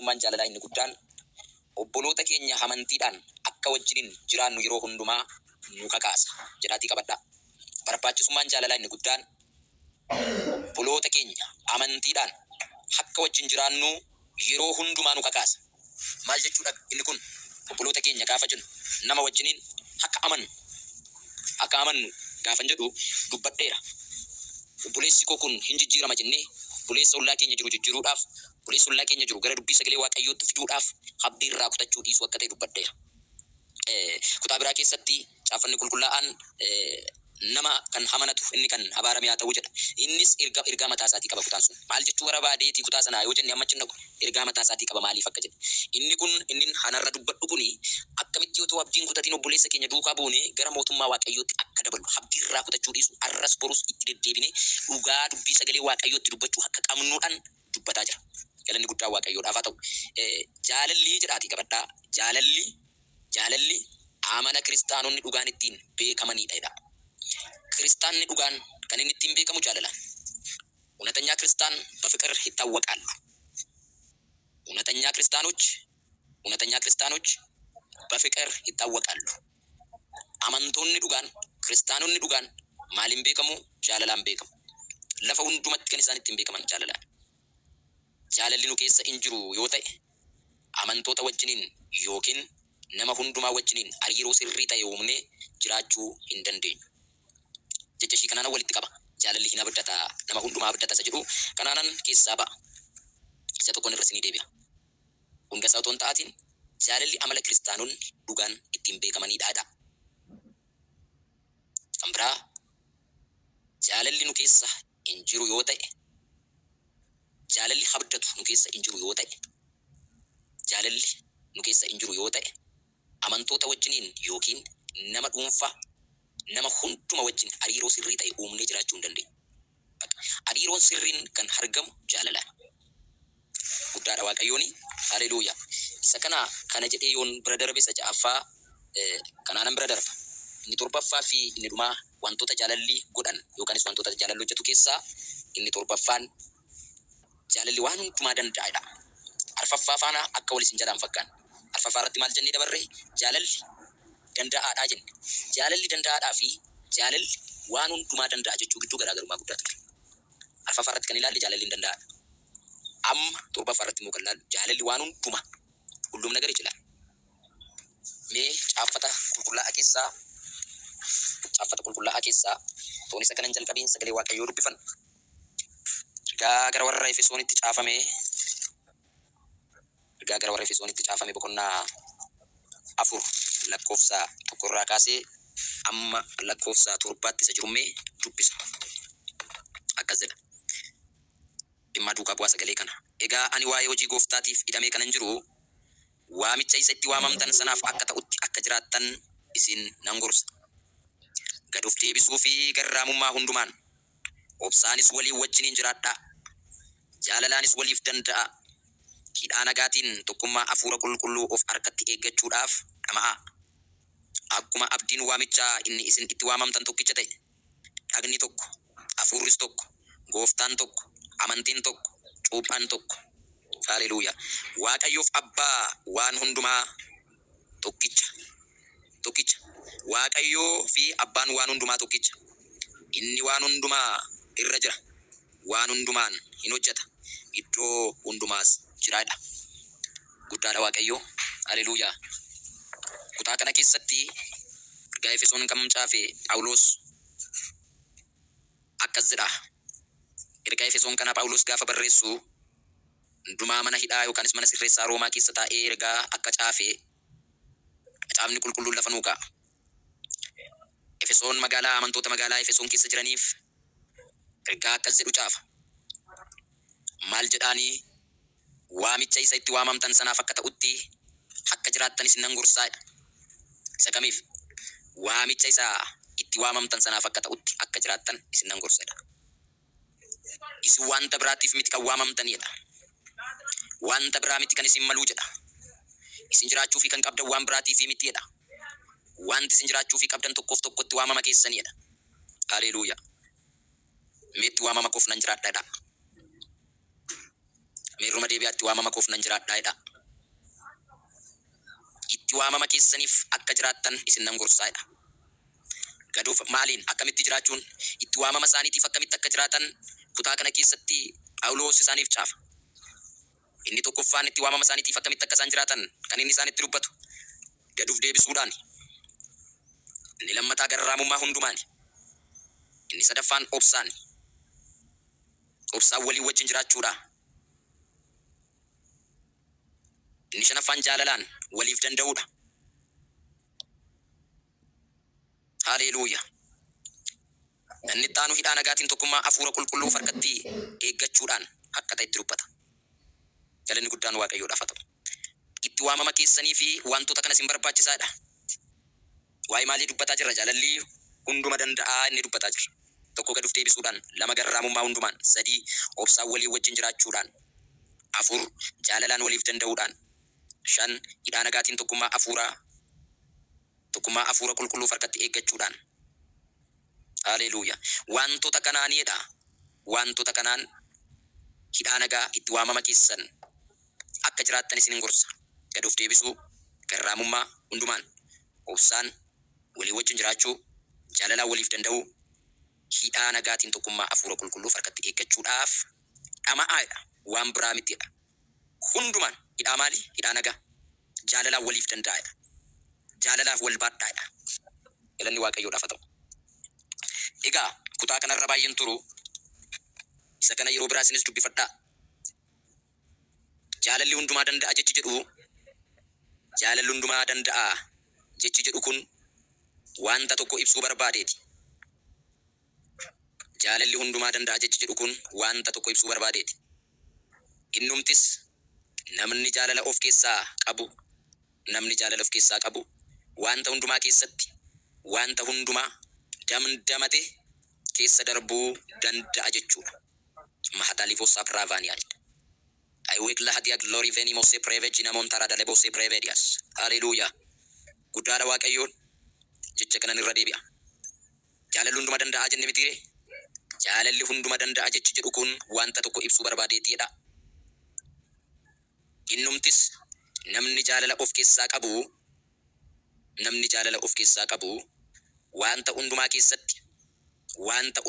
barbaachisummaan jaalalaa inni guddaan obboloota keenya amantiidhaan akka wajjiniin jiraannu yeroo hundumaa nu kakaasa jedhaatii qabadhaa. Barbaachisummaan jaalalaa inni guddaan obboloota keenya amantiidhaan akka wajjin jiraannu yeroo hundumaa nu kakaasa. Maal jechuudha inni kun? Obboloota keenya gaafa jennu nama wajjiniin akka amannu gaafan jedhu dubbadheera. Obboleessi koo kun hin jijjiirama jennee obboleessa ollaa keenya jiru jijjiiruudhaaf, obboleessa ollaa keenya jiru gara dubbii sagalee Waaqayyootti fiduudhaaf abdii irraa kutachuu dhiisuu akka ta'e dubbadheera. Kutaa biraa keessatti caafanni qulqullaa'aan nama kan amanatu inni kan abaarame haa ta'u jedha. Innis ergaa mataa isaatii qaba kutaan sun. Maal jechuu barbaadeeti kutaa sanaa yoo jenne amma cinaaqu ergaa mataa isaatii qaba maaliif akka jedhe. Inni hanarra dubbadhu kuni akkamitti yoo ta'u abdiin kutatiin obboleessa keenya duukaa buune gara mootummaa Waaqayyootti akka dabalu abdii irraa kutachuu dhiisu arras borus itti deddeebine dhugaa dubbii sagalee Waaqayyootti dubbachuu akka qabnuudhaan dubbataa jira. Galanni guddaa Waaqayyoodhaaf haa ta'u. Jaalalli jedhaatii qabadhaa. Jaalalli amala kiristaanonni dhugaan ittiin beekamanidha. ክርስቲያንን ዱጋን ከነን ittiin beekamu jaalalaan. እውነተኛ ክርስቲያን በፍቅር ይታወቃሉ። እውነተኛ ክርስቲያኖች በፍቅር ይታወቃሉ። አማንቶonni dhugaan ክርስቲያኖonni dhugaan maaliin beekamu? jaalalaan beekamu. lafa hundumatti kan isaan ittiin beekaman jaalalaan. jaalalli nu keessa hin jiru yoo ta'e amantoota wajjiniin yookiin nama hundumaa wajjiniin hariiroo sirrii ta'e uumnee jiraachuu hin dandeenyu. jecha shii kanaan walitti qaba. jaalalli hin abdata nama hundumaa abdata isa jedhu kanaanan keessaa ba'a. isa tokkoon irra sinii deebi'a. hunda isaa otoo hin ta'atiin jaalalli amala kiristaanonni dhugaan ittiin beekamanidha. kan biraa jaalalli nu keessa hin jiru yoo ta'e, jaalalli abdatu nu keessa hin jiru yoo ta'e, jaalalli nu keessa hin jiru yoo ta'e amantoota wajjiniin yookiin nama dhuunfaa nama hunduma wajjin hariiroo sirrii ta'e uumnee jiraachuu hin dandeenyu. Hariiroon sirriin kan argamu jaalalaan. Guddaadha Waaqayyooni. Haleluuyaa. Isa kana jedhee yoon bira darbe isa ja'affaa kanaanan bira darba. Inni torbaffaa fi inni dhumaa wantoota jaalalli godhan yookaanis wantoota jaalalli hojjetu keessaa inni torbaffaan jaalalli waan hundumaa danda'aadha. Arfaffaa faana akka walis hin jedhaan fakkaan. Arfaffaa irratti maal jennee dabarre? Jaalalli danda'aadhaa jenne. Jaalalli danda'aadhaa fi jaalalli waan hundumaa danda'a jechuu gidduu garaagarummaa guddaa ture. Arfaffaa irratti kan ilaalle jaalalli danda'aadha. Amma torbaffaa irratti immoo kan ilaallu jaalalli waan hundumaa hullum nagari jira. Mee caaffata qulqullaa'aa keessaa toon isa kanan jalqabiin sagalee Waaqayyoo dubbifanna. Ergaa gara warra Efesoonitti caafame boqonnaa 4 lakkoofsa 1 irraa kaasee amma lakkoofsa 7tti isa jirummee dubbisa. Akkas jedha. Dhimma duukaa bu'aa sagalee kana. Egaa ani waa'ee hojii gooftaatiif hidhamee kanan jiru waamicha isa itti waamamtan sanaaf akka ta'utti akka jiraattan isin nan gorsa. Gad of deebisuu fi garraamummaa hundumaan obsaanis walii wajjiniin jiraadhaa. Jaalalaanis waliif danda'a. Hidhaa nagaatiin tokkummaa hafuura qulqulluu of harkatti eeggachuudhaaf dhama'aa. Akkuma abdiin waamichaa inni isin itti waamamtan tokkicha ta'e, dhagni tokko, hafuurris tokko, gooftaan tokko, amantiin tokko, cuuphaan tokko. Haleluuyaa. Waaqayyoof abbaa waan hundumaa tokkicha. Waaqayyoo fi abbaan waan hundumaa tokkicha. Inni waan hundumaa irra jira. Waan hundumaan hin hojjeta. Iddoo hundumaas jiraadha. Guddaadha Waaqayyoo. Haleluuyaa. Kutaa kana keessatti ergaa Efesoon kan caafe Phaawulos akkas jedha. Ergaa Efesoon kana Phaawulos gaafa barreessu hundumaa mana hidhaa yookaanis mana sirreessaa Roomaa keessa taa'ee ergaa akka caafe caafni qulqulluun lafa nuu kaa'a. Efesoon amantoota magaalaa Efesoon keessa jiraniif ergaa akkas jedhu caafa. Maal jedhaanii? Waamicha isa itti waamamtan sanaaf akka ta'utti akka jiraattan isin nan gorsaadha. Isa kamiif? Waamicha isa itti waamamtan sanaaf akka ta'utti akka jiraattan isin nan gorsaadha. Isin wanta biraatiif miti kan waamamtanidha. Wanta biraa miti kan isin maluu jedha. Isin jiraachuu fi kan qabdan waan biraatiif mitidha. Wanti isin jiraachuu fi qabdan tokkoof tokkotti waamama keessanidha. Haleluuyaa. Meetti waamama koof nan jiraadhaadha. Meeruma deebi'aatti waamama koof nan jiraadhaa'edha. Itti waamama keessaniif akka jiraattan isin nan gorsaa'edha. Gaduuf maaliin akkamitti jiraachuun itti waamama isaaniitiif akkamitti akka jiraatan kutaa kana keessatti Phaawulos isaaniif caafa. Inni tokkoffaan itti waamama isaaniitiif akkamitti akka isaan jiraatan kan inni isaanitti dubbatu gaduuf deebisuudhaan. Inni lammataa garraamummaa hundumaan. Inni sadaffaan obsaan walii wajjin jiraachuudha. Inni shanaffaan jaalalaan waliif danda'uudha. Haleluuyaa. Inni itti aanu hidhaa nagaatiin tokkummaa hafuura qulqulluu harkatti eeggachuudhaan akka ta'etti dubbata. Galanni guddaan Waaqayyoodhaaf haa ta'u. Itti waamama keessanii fi wantoota kana isin barbaachisaadha. Waa'ee maalii dubbataa jirra? Jaalalli hunduma danda'aa inni dubbataa jira. Tokko gaduuf deebisuudhaan, lama garraamummaa hundumaan, sadii obsaan walii wajjin jiraachuudhaan, afur jaalalaan waliif danda'uudhaan, shan hidhaa nagaatiin tokkummaa hafuura qulqulluu harkatti eeggachuudhaan. Haleluuyaa. Wantoota kanaanidha. Wantoota kanaan hidhaa nagaa itti waamama keessan akka jiraattan isin gorsa. Gaduuf deebisuu, garraamummaa hundumaan, obsaan walii wajjin jiraachuu, jaalalaan waliif danda'uu, hidhaa nagaatiin tokkummaa hafuura qulqulluu harkatti eeggachuudhaaf dhama'aadha. Waan biraa mitidha. Hundumaan hidhaa maali? Hidhaa nagaa. Jaalalaan waliif danda'aadha. Jaalalaaf wal baadhaadha. Galanni Waaqayyoodhaaf haa ta'u. Egaa kutaa kanarra baay'een turu. Isa kana yeroo biraa isinis dubbifadhaa. Jaalalli hundumaa danda'a jechi jedhu. Jaalalli hundumaa danda'a jechi jedhu kun wanta tokko ibsuu barbaadeeti. Jaalalli hundumaa danda'a jechi jedhu kun wanta tokko ibsuu barbaadeeti. Innumtis namni jaalala of keessaa qabu wanta hundumaa keessatti wanta hundumaa damdamate keessa darbuu danda'a jechuudha. Mahatalifos apravaniya. I wake lahadia glory venimos se prevegina montara da lebos se prevedias. Hallelujah. Guddaadha Waaqayyoon jecha kanan irra deebi'a. Jaalalli hunduma danda'a jenne mitire. Jaalalli hunduma danda'a jechi jedhu kun wanta tokko ibsuu barbaadeetidha. Innumtis namni jaalala of keessaa qabu wanta hundumaa keessatti wanta